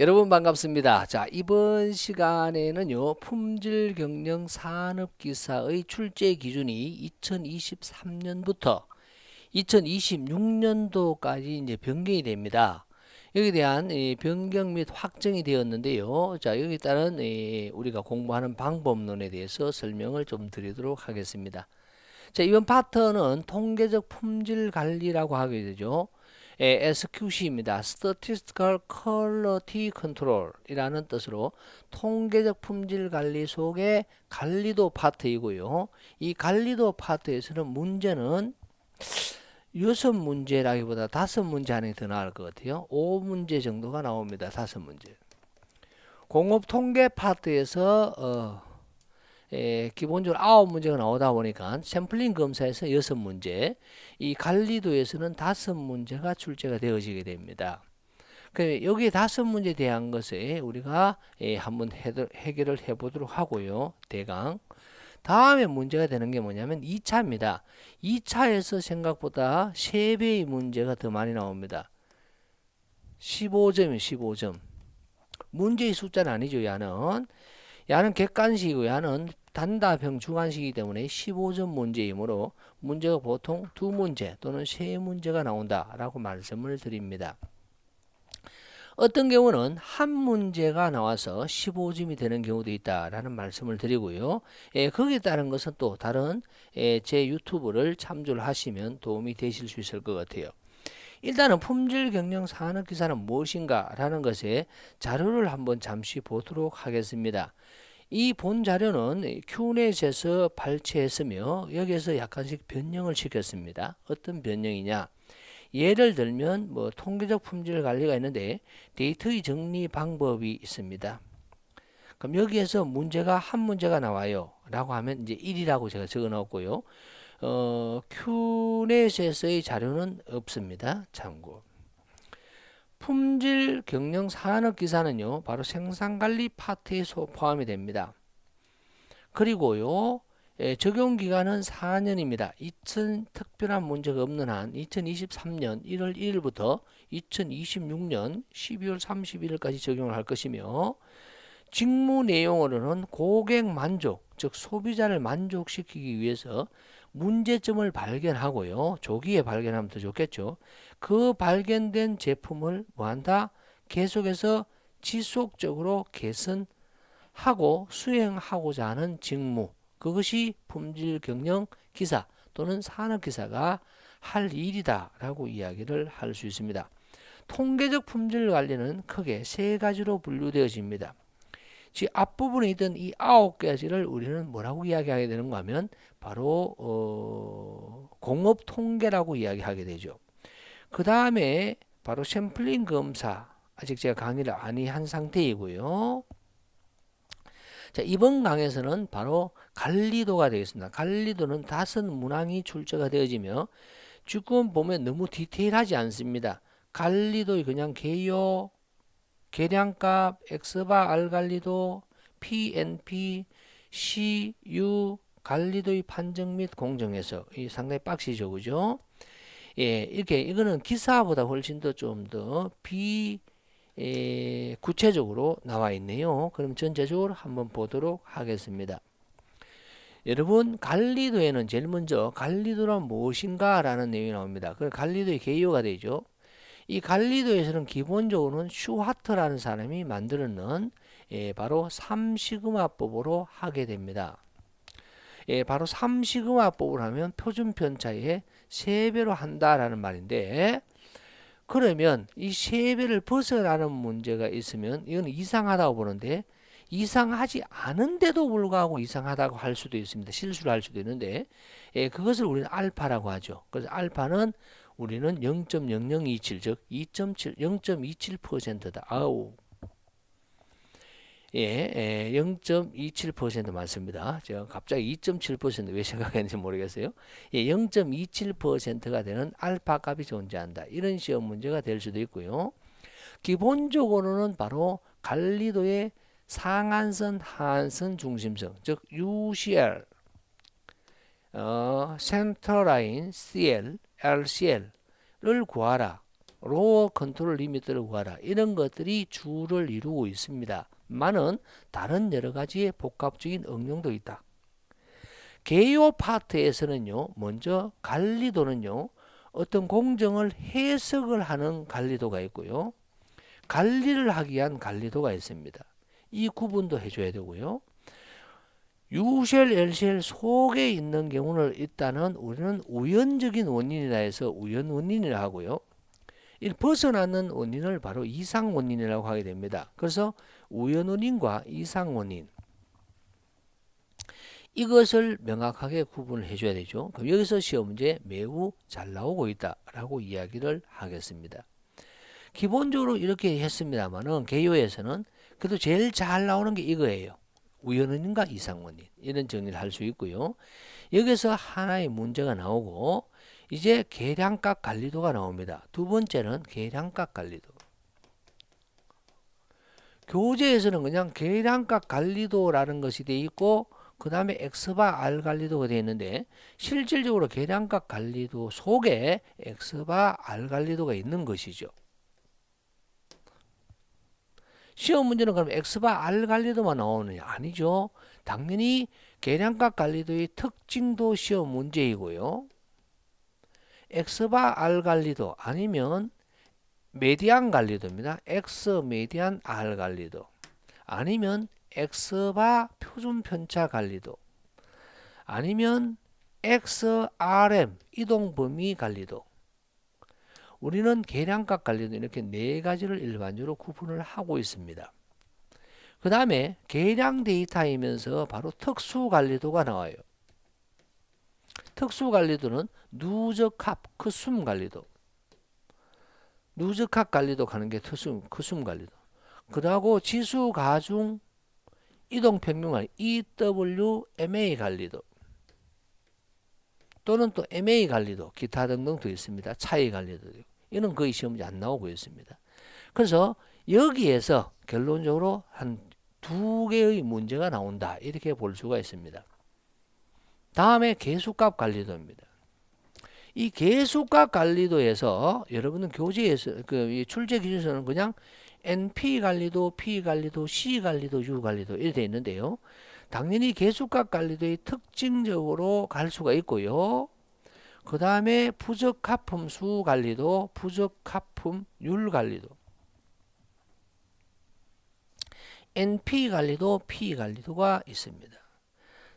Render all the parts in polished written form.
여러분 반갑습니다. 자, 이번 시간에는요, 품질 경영 산업 기사의 출제 기준이 2023년부터 2026년도까지 이제 변경이 됩니다. 여기에 대한 변경 및 확정이 되었는데요. 자, 여기에 따른 우리가 공부하는 방법론에 대해서 설명을 좀 드리도록 하겠습니다. 자, 이번 파트는 통계적 품질 관리라고 하게 되죠. SQC입니다. Statistical Quality Control 이라는 뜻으로 통계적 품질 관리 속의 관리도 파트이고요. 이 관리도 파트에서는 문제는 6문제라기보다 5문제 하는 게 더 나을 것 같아요. 5문제 정도가 나옵니다. 5문제. 공업 통계 파트에서 기본적으로 9문제가 나오다 보니까 샘플링 검사에서 6문제, 이 관리도에서는 5문제가 출제가 되어지게 됩니다. 여기 5문제에 대한 것에 우리가 한번 해결을 해보도록 하고요. 대강. 다음에 문제가 되는 게 뭐냐면 2차입니다. 2차에서 생각보다 3배의 문제가 더 많이 나옵니다. 15점이에요. 15점. 문제의 숫자는 아니죠. 야는 객관식이고 야는 단답형 주관식이기 때문에 15점 문제이므로 문제가 보통 2문제 또는 3문제가 나온다라고 말씀을 드립니다. 어떤 경우는 한 문제가 나와서 15점이 되는 경우도 있다라는 말씀을 드리고요. 거기에 따른 것은 또 다른 제 유튜브를 참조를 하시면 도움이 되실 수 있을 것 같아요. 일단은 품질 경영 산업 기사는 무엇인가 라는 것에 자료를 한번 잠시 보도록 하겠습니다. 이 본 자료는 큐넷에서 발췌했으며 여기에서 약간씩 변형을 시켰습니다. 어떤 변형이냐? 예를 들면 통계적 품질 관리가 있는데 데이터의 정리 방법이 있습니다. 그럼 여기에서 한 문제가 나와요 라고 하면 이제 1이라고 제가 적어 놓았고요. 큐넷에서의 자료는 없습니다. 참고. 품질 경영 산업 기사는요, 바로 생산관리 파트에 포함이 됩니다. 그리고요, 적용 기간은 4년입니다. 특별한 문제가 없는 한 2023년 1월 1일부터 2026년 12월 31일까지 적용을 할 것이며, 직무 내용으로는 고객 만족, 즉 소비자를 만족시키기 위해서 문제점을 발견하고요. 조기에 발견하면 더 좋겠죠. 그 발견된 제품을 뭐한다? 계속해서 지속적으로 개선하고 수행하고자 하는 직무. 그것이 품질 경영 기사 또는 산업 기사가 할 일이다라고 이야기를 할 수 있습니다. 통계적 품질 관리는 크게 3가지로 분류되어집니다. 즉 앞부분에 있던 이 9가지를 우리는 뭐라고 이야기하게 되는가 하면 바로 공업 통계라고 이야기하게 되죠. 그 다음에 바로 샘플링 검사, 아직 제가 강의를 안 한 상태이고요. 자, 이번 강에서는 바로 관리도가 되겠습니다. 관리도는 5문항이 출제가 되어지며 지금 보면 너무 디테일하지 않습니다. 관리도 그냥 개요, 계량값, X바 R 관리도, PNP, CU 관리도의 판정 및 공정해석. 이 상당히 빡시죠, 그죠? 이거는 기사보다 훨씬 더 좀 더 구체적으로 나와 있네요. 그럼 전체적으로 한번 보도록 하겠습니다. 여러분, 관리도에는 제일 먼저 관리도란 무엇인가 라는 내용이 나옵니다. 그 관리도의 개요가 되죠. 이 관리도에서는 기본적으로는 슈하트라는 사람이 만들어낸 바로 3시그마법으로 하게 됩니다. 바로 3시그마법을 하면 표준 편차의 3배로 한다라는 말인데, 그러면 이 3배를 벗어나는 문제가 있으면 이건 이상하다고 보는데, 이상하지 않은데도 불구하고 이상하다고 할 수도 있습니다. 실수를 할 수도 있는데, 그것을 우리는 알파라고 하죠. 그래서 알파는 우리는 0.0027, 즉 0.27%다. 아우. 0.27% 맞습니다. 제가 갑자기 2.7% 왜 생각했는지 모르겠어요. 0.27%가 되는 알파 값이 존재한다. 이런 시험 문제가 될 수도 있고요. 기본적으로는 바로 관리도의 상한선, 하한선, 중심선, 즉 UCL, 센터라인 CL, LCL을 구하라. 로어 컨트롤 리미트를 구하라. 이런 것들이 주를 이루고 있습니다. 많은 다른 여러 가지의 복합적인 응용도 있다. 개요 파트에서는요, 먼저 관리도는요, 어떤 공정을 해석을 하는 관리도가 있고요, 관리를 하기 위한 관리도가 있습니다. 이 구분도 해줘야 되고요. U쉘, L쉘 속에 있는 경우는 일단은 우리는 우연적인 원인이라 해서 우연 원인이라 하고요. 이 벗어나는 원인을 바로 이상 원인이라고 하게 됩니다. 그래서 우연 원인과 이상 원인, 이것을 명확하게 구분을 해줘야 되죠. 그럼 여기서 시험 문제 매우 잘 나오고 있다라고 이야기를 하겠습니다. 기본적으로 이렇게 했습니다만은 개요에서는 그래도 제일 잘 나오는 게 이거예요. 우연원인과 이상원인, 이런 정리를 할 수 있고요. 여기서 하나의 문제가 나오고 이제 계량값 관리도가 나옵니다. 두 번째는 계량값 관리도. 교재에서는 그냥 계량값 관리도라는 것이 돼 있고 그 다음에 X바 R 관리도가 되어 있는데 실질적으로 계량값 관리도 속에 X바 R 관리도가 있는 것이죠. 시험 문제는 그럼 X바 R 관리도만 나오느냐? 아니죠. 당연히 계량값 관리도의 특징도 시험 문제이고요. X바 R 관리도 아니면 메디안 관리도입니다. X 메디안 R 관리도 아니면 X바 표준 편차 관리도 아니면 XRM 이동 범위 관리도, 우리는 계량값 관리도 이렇게 네 가지를 일반적으로 구분을 하고 있습니다. 그 다음에 계량 데이터이면서 바로 특수 관리도가 나와요. 특수 관리도는 누적합 크숨 관리도, 누적합 관리도 가는 게 크숨 관리도. 그러고 지수 가중 이동 평균 관리 EWMA 관리도 또는 또 MA 관리도 기타 등등도 있습니다. 차이 관리도 있고. 이는 거의 시험이 안 나오고 있습니다. 그래서 여기에서 결론적으로 한 두 개의 문제가 나온다, 이렇게 볼 수가 있습니다. 다음에 계수값 관리도입니다. 이 계수값 관리도에서 여러분은 교재에서 그 출제 기준에서는 그냥 NP 관리도, P 관리도, C 관리도, U 관리도 이렇게 되어 있는데요. 당연히 계수값 관리도의 특징적으로 갈 수가 있고요. 그 다음에 부적합품 수 관리도, 부적합품률 관리도, NP 관리도, P 관리도가 있습니다.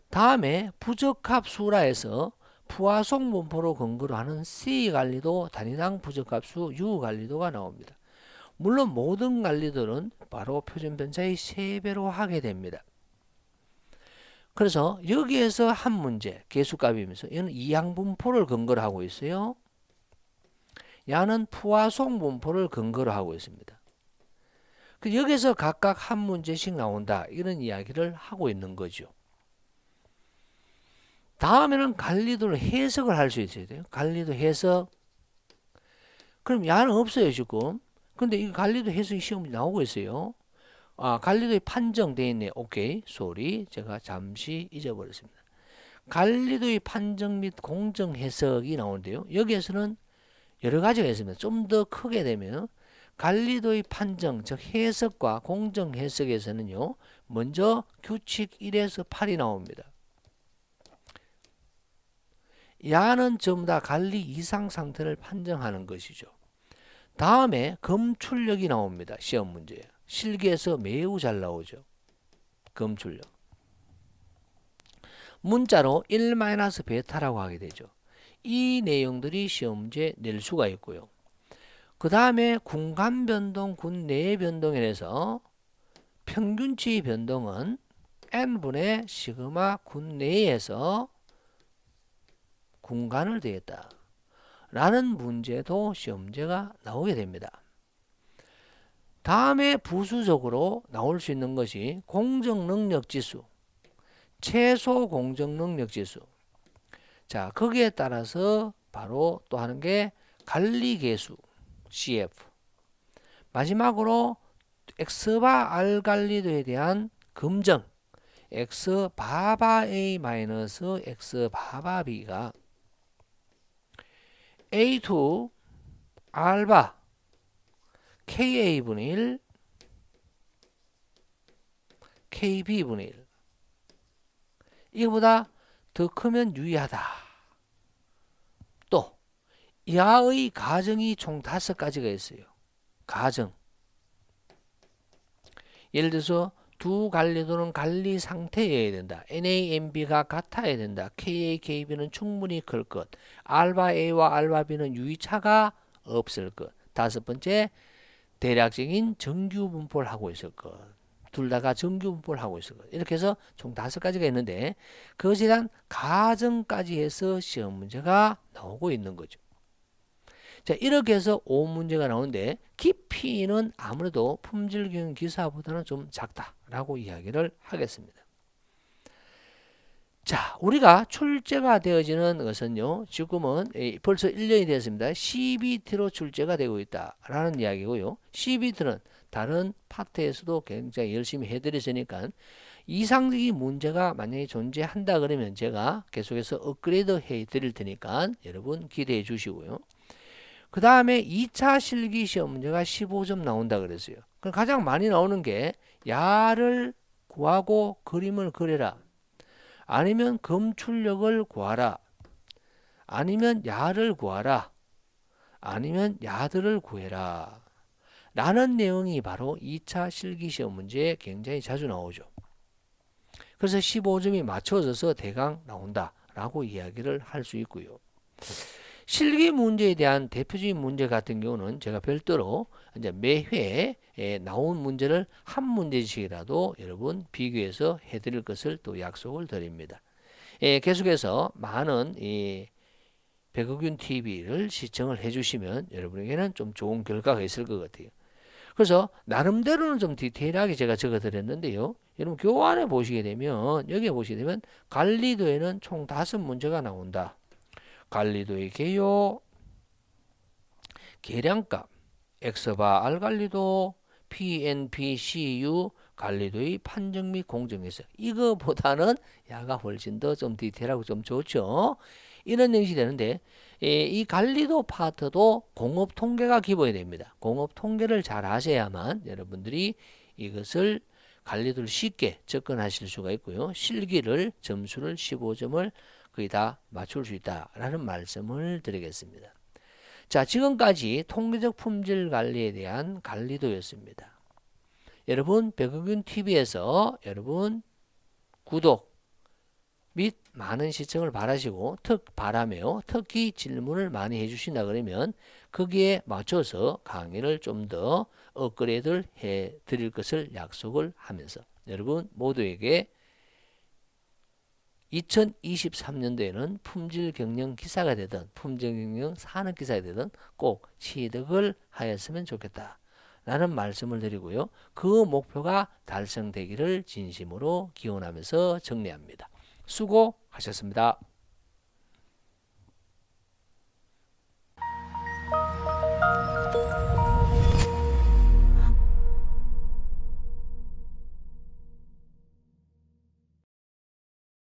다음에 부적합수라 해서 부하속 분포로 근거로 하는 C 관리도, 단위당 부적합수 U 관리도가 나옵니다. 물론 모든 관리들은 바로 표준 편차의 3배로 하게 됩니다. 그래서 여기에서 한 문제, 계수값이면서 얘는 이항 분포를 근거로 하고 있어요. 야는 부하속 분포를 근거로 하고 있습니다. 여기서 각각 한 문제씩 나온다, 이런 이야기를 하고 있는 거죠. 다음에는 관리도를 해석을 할 수 있어야 돼요. 관리도 해석. 그럼 야는 없어요 지금. 근데 이 관리도 해석이 시험이 나오고 있어요. 아, 관리도의 판정되어 있네. 오케이, 쏘리. 제가 잠시 잊어버렸습니다. 관리도의 판정 및 공정 해석이 나오는데요. 여기에서는 여러 가지가 있습니다. 좀 더 크게 되면 관리도의 판정, 즉 해석과 공정 해석에서는요, 먼저 규칙 1에서 8이 나옵니다. 야는 전부 다 관리 이상 상태를 판정하는 것이죠. 다음에 검출력이 나옵니다. 시험 문제에. 실기에서 매우 잘 나오죠. 검출력. 문자로 1-베타라고 하게 되죠. 이 내용들이 시험 문제에 낼 수가 있고요. 그 다음에 군간 변동, 군 내 변동에 대해서 평균치 변동은 n분의 시그마 군 내에서 군간을 더했다 라는 문제도 시험 문제가 나오게 됩니다. 다음에 부수적으로 나올 수 있는 것이 공정능력지수, 최소 공정능력지수. 자, 거기에 따라서 바로 또 하는 게 관리계수 CF. 마지막으로 X바 R 관리도에 대한 검정 X바바 A 마이너스 X바바 B가 A2 R바 KA분의 1 KB분의 1 이거보다 더 크면 유의하다. 또 이하의 가정이 총 5가지가 있어요. 가정. 예를 들어서 두 관리도는 관리 상태여야 된다. NAMB가 같아야 된다. KA, KB는 충분히 클 것. 알파 A와 알파 B는 유의차가 없을 것. 5번째, 대략적인 정규 분포를 하고 있을 것. 둘 다가 정규 분포를 하고 있을 것. 이렇게 해서 총 5가지가 있는데 그것에 대한 가정까지 해서 시험 문제가 나오고 있는 거죠. 자, 이렇게 해서 5문제가 나오는데 깊이는 아무래도 품질경영 기사보다는 좀 작다라고 이야기를 하겠습니다. 자, 우리가 출제가 되어지는 것은요, 지금은 벌써 1년이 됐습니다. CBT로 출제가 되고 있다라는 이야기고요. CBT는 다른 파트에서도 굉장히 열심히 해드렸으니까 이상적인 문제가 만약에 존재한다 그러면 제가 계속해서 업그레이드 해드릴 테니까 여러분 기대해 주시고요. 그 다음에 2차 실기 시험 문제가 15점 나온다 그랬어요. 그럼 가장 많이 나오는 게 야를 구하고 그림을 그려라. 아니면 검출력을 구하라. 아니면 야를 구하라. 아니면 야들을 구해라. 라는 내용이 바로 2차 실기 시험 문제에 굉장히 자주 나오죠. 그래서 15점이 맞춰져서 대강 나온다 라고 이야기를 할 수 있고요. 실기 문제에 대한 대표적인 문제 같은 경우는 제가 별도로 이제 매회 나온 문제를 한 문제씩이라도 여러분 비교해서 해드릴 것을 또 약속을 드립니다. 계속해서 많은 백억윤 TV를 시청을 해주시면 여러분에게는 좀 좋은 결과가 있을 것 같아요. 그래서 나름대로는 좀 디테일하게 제가 적어드렸는데요. 여러분 교환해 보시게 되면 여기에 보시게 되면 관리도에는 총 5문제가 나온다. 관리도의 개요, 계량값, X바 R 관리도, PNP, CU 관리도의 판정 및 공정에서 이거보다는 야가 훨씬 더 좀 디테일하고 좀 좋죠. 이런 형식이 되는데 이 관리도 파트도 공업 통계가 기본이 됩니다. 공업 통계를 잘 아셔야만 여러분들이 이것을 관리도를 쉽게 접근하실 수가 있고요. 실기를 점수를 15점을 거의 다 맞출 수 있다라는 말씀을 드리겠습니다. 자, 지금까지 통계적 품질 관리에 대한 관리도였습니다. 여러분 백억윤 TV에서 여러분 구독 및 많은 시청을 바라시고 바라며 특히 질문을 많이 해주신다 그러면 거기에 맞춰서 강의를 좀 더 업그레이드를 해 드릴 것을 약속을 하면서 여러분 모두에게 2023년도에는 품질 경영 기사가 되든 품질 경영 산업 기사가 되든 꼭 취득을 하였으면 좋겠다 라는 말씀을 드리고요. 그 목표가 달성되기를 진심으로 기원하면서 정리합니다. 수고하셨습니다.